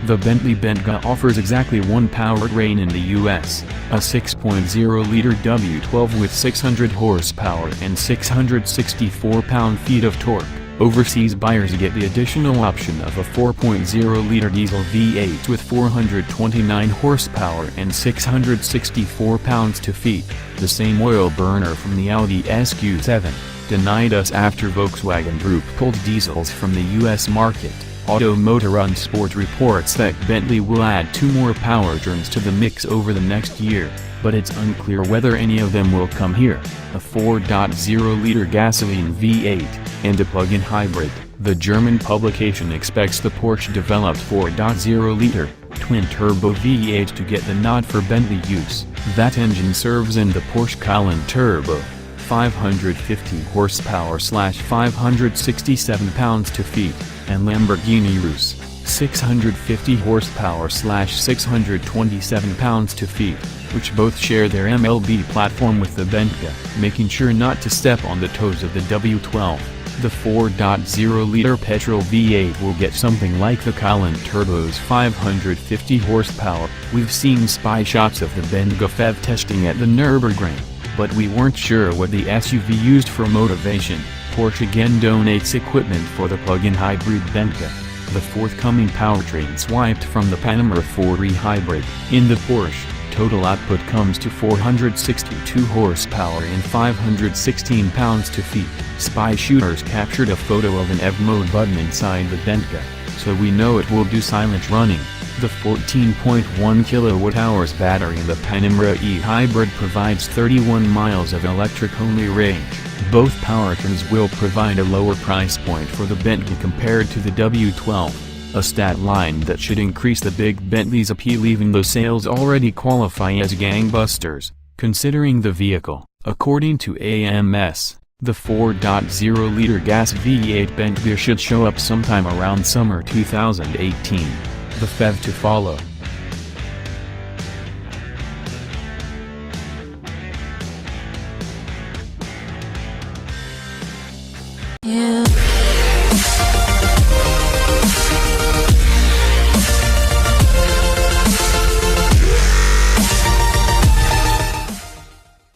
The Bentley Bentayga offers exactly one powertrain in the US, a 6.0-liter W12 with 600 horsepower and 664 pound-feet of torque. Overseas buyers get the additional option of a 4.0-liter diesel V8 with 429 horsepower and 664 pounds-feet. The same oil burner from the Audi SQ7, denied us after Volkswagen Group pulled diesels from the US market. Automotor Sport reports that Bentley will add 2 more powertrains to the mix over the next year, but it's unclear whether any of them will come here: a 4.0-liter gasoline V8, and a plug-in hybrid. The German publication expects the Porsche-developed 4.0-liter, twin-turbo V8 to get the nod for Bentley use. That engine serves in the Porsche Cayenne Turbo, 550 horsepower/567 pounds-feet, and Lamborghini Urus, 650 horsepower/627 pounds-feet, which both share their MLB platform with the Bentayga, making sure not to step on the toes of the W12. The 4.0-liter petrol V8 will get something like the Cayenne Turbo's 550 horsepower. We've seen spy shots of the Bentayga PHEV testing at the Nürburgring, but we weren't sure what the SUV used for motivation. Porsche again donates equipment for the plug-in hybrid Bentayga. The forthcoming powertrain swiped from the Panamera 4e hybrid. In the Porsche, total output comes to 462 horsepower and 516 pounds-feet. Spy shooters captured a photo of an EV mode button inside the Bentayga, so we know it will do silent running. The 14.1 kWh battery in the Panamera e-hybrid provides 31 miles of electric-only range. Both powertrains will provide a lower price point for the Bentley compared to the W12, a stat line that should increase the big Bentley's appeal even though sales already qualify as gangbusters, considering the vehicle. According to AMS, the 4.0-liter gas V8 Bentley should show up sometime around summer 2018. The PHEV to follow. Yeah.